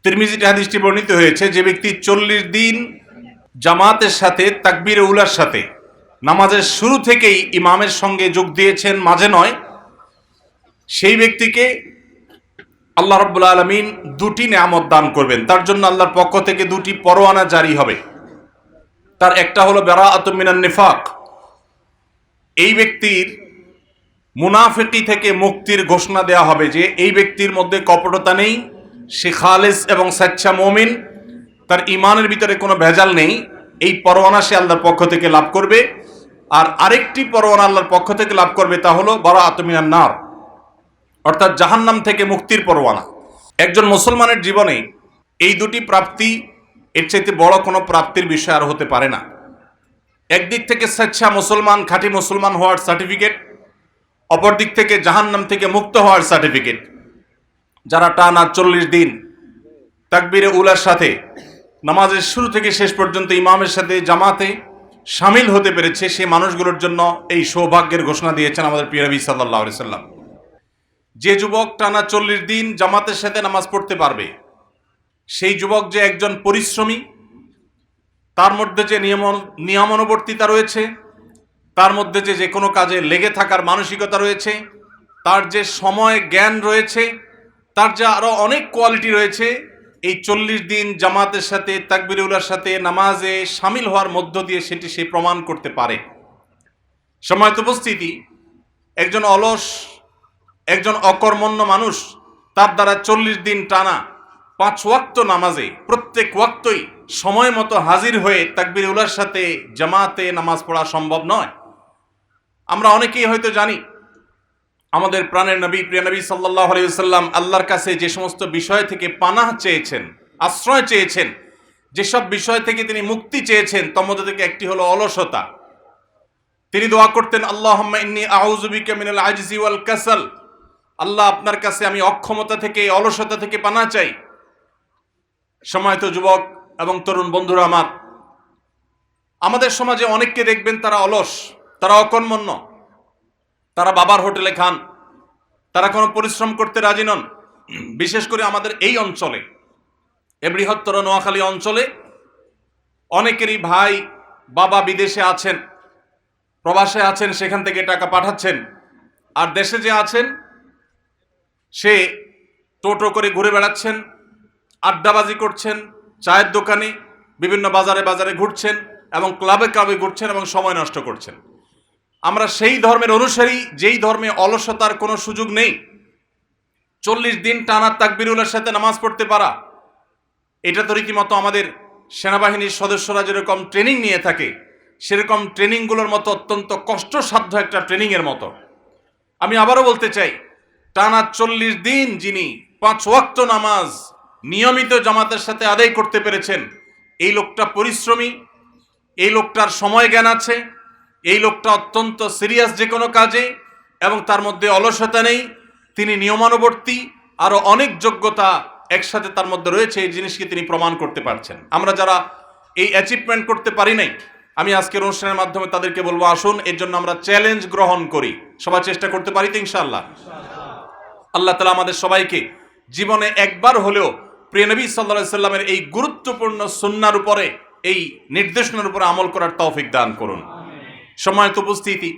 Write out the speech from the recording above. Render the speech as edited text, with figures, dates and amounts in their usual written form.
তিরমিজিতে হাদিসটি বর্ণিত হয়েছে, যে ব্যক্তি 40 দিন জামাতের সাথে তাকবীরে উলার সাথে নামাজের শুরু থেকেই ইমামের সঙ্গে যোগ দিয়েছেন, মাঝে নয়, সেই ব্যক্তিকে আল্লাহ রাব্বুল আলামিন দুটি নেয়ামত দান করবেন। তার জন্য আল্লাহর পক্ষ থেকে দুটি পরোয়ানা জারি হবে। তার একটা হলো বারাআতুম মিনান নিফাক, এই ব্যক্তির মুনাফিকি থেকে মুক্তির ঘোষণা দেওয়া হবে, যে এই ব্যক্তির মধ্যে কপটতা নেই, সে খালেস এবং সচ্চা মুমিন, তার ইমানের ভিতরে কোনো ভেজাল নেই। এই পরোয়ানা সে আল্লাহর পক্ষ থেকে লাভ করবে। আর আরেকটি পরোয়ানা আল্লাহর পক্ষ থেকে লাভ করবে, তা হলো বারাআতুম মিনান নার, অর্থাৎ জাহান্নাম থেকে মুক্তির পরোয়ানা। একজন মুসলমানের জীবনে এই দুটি প্রাপ্তি, এর চাইতে বড় কোনো প্রাপ্তির বিষয় আর হতে পারে না। একদিক থেকে সচ্চা মুসলমান, খাঁটি মুসলমান হওয়ার সার্টিফিকেট, অপর দিক থেকে জাহান্নাম থেকে মুক্ত হওয়ার সার্টিফিকেট। যারা টানা 40 দিন তাকবীরে উলার সাথে নামাজের শুরু থেকে শেষ পর্যন্ত ইমামের সাথে জামাতে শামিল হতে পেরেছে, সেই মানুষগুলোর জন্য এই সৌভাগ্যের ঘোষণা দিয়েছেন আমাদের প্রিয় নবী সাল্লাল্লাহু আলাইহি সাল্লাম। যে যুবক টানা 40 দিন জামাতের সাথে নামাজ পড়তে পারবে, সেই যুবক যে একজন পরিশ্রমী, তার মধ্যে যে নিয়মানুবর্তিতা রয়েছে, তার মধ্যে যে কোনো কাজে লেগে থাকার মানসিকতা রয়েছে, তার যে সময় জ্ঞান রয়েছে, তার যে আরো অনেক কোয়ালিটি রয়েছে, এই 40 দিন জামাতের সাথে তাকবীরে উলার সাথে নামাজে শামিল হওয়ার মধ্য দিয়ে সেটি সে প্রমাণ করতে পারে। সম্মানিত উপস্থিতি, একজন অলস, একজন অকর্মণ্য মানুষ, তার দ্বারা 40 দিন টানা 5 ওয়াক্ত নামাজে প্রত্যেক ওয়াক্তই সময় মতো হাজির হয়ে তাকবীরে উলার সাথে জামাতে নামাজ পড়া সম্ভব নয়। আমরা অনেকেই হয়তো জানি, আমাদের প্রাণের নবী, প্রিয় নবী সাল্লাল্লাহু আলাইহি ওয়াসাল্লাম আল্লাহর কাছে যে সমস্ত বিষয় থেকে পানাহ চেয়েছেন, আশ্রয় চেয়েছেন, যেসব বিষয় থেকে তিনি মুক্তি চেয়েছেন, তার মধ্যে থেকে একটি হলো অলসতা। তিনি দোয়া করতেন, আল্লাহুম্মা ইন্নী আউযু বিকা মিনাল আজজি ওয়াল কাসাল, আল্লাহ আপনার কাছে আমি অক্ষমতা থেকে, অলসতা থেকে পানাহ চাই। সম্মানিত যুবক এবং তরুণ বন্ধুরা আমার, আমাদের সমাজে অনেককে দেখবেন তারা অলস, তারা অকর্মণ্য, তারা বাবার হোটেলে খান, তারা কোনো পরিশ্রম করতে রাজি নন। বিশেষ করে আমাদের এই অঞ্চলে, এই বৃহত্তর নোয়াখালী অঞ্চলে অনেকেরই ভাই বাবা বিদেশে আছেন, প্রবাসে আছেন, সেখান থেকে টাকা পাঠাচ্ছেন। আর দেশে যে আছেন, সে টোটো করে ঘুরে বেড়াচ্ছেন, আড্ডাবাজি করছেন, চায়ের দোকানে, বিভিন্ন বাজারে বাজারে ঘুরছেন এবং ক্লাবে ক্লাবে ঘুরছেন এবং সময় নষ্ট করছেন। আমরা সেই ধর্মের অনুসারী, যেই ধর্মে অলসতার কোনো সুযোগ নেই। 40 দিন টানা তাকবীরে উলার সাথে নামাজ পড়তে পারা, এটা তো রীতিমতো আমাদের সেনাবাহিনীর সদস্যরা যেরকম ট্রেনিং নিয়ে থাকে, সেরকম ট্রেনিংগুলোর মতো অত্যন্ত কষ্টসাধ্য একটা ট্রেনিংয়ের মতো। আমি আবারও বলতে চাই, টানা 40 দিন যিনি 5 ওয়াক্ত নামাজ নিয়মিত জামাতের সাথে আদায় করতে পেরেছেন, এই লোকটা পরিশ্রমী, এই লোকটার সময় জ্ঞান আছে, এই লোকটা অত্যন্ত সিরিয়াস যে কোনো কাজে, এবং তার মধ্যে অলসতা নেই, তিনি নিয়মানুবর্তী, আরো অনেক যোগ্যতা একসাথে তার মধ্যে রয়েছে। এই জিনিসকে তিনি প্রমাণ করতে পারছেন। আমরা যারা এই অ্যাচিভমেন্ট করতে পারি নাই, আমি আজকের অনুষ্ঠানের মাধ্যমে তাদেরকে বলবো, আসুন এর জন্য আমরা চ্যালেঞ্জ গ্রহণ করি। সবাই চেষ্টা করতে পারি তো ইনশাআল্লাহ? আল্লাহ তাআলা আমাদের সবাইকে জীবনে একবার হলেও প্রিয় নবী সাল্লাল্লাহু আলাইহি সাল্লামের এই গুরুত্বপূর্ণ সুন্নাহর উপরে, এই নির্দেশনার উপরে আমল করার তৌফিক দান করুন। সম্মানিত উপস্থিতি,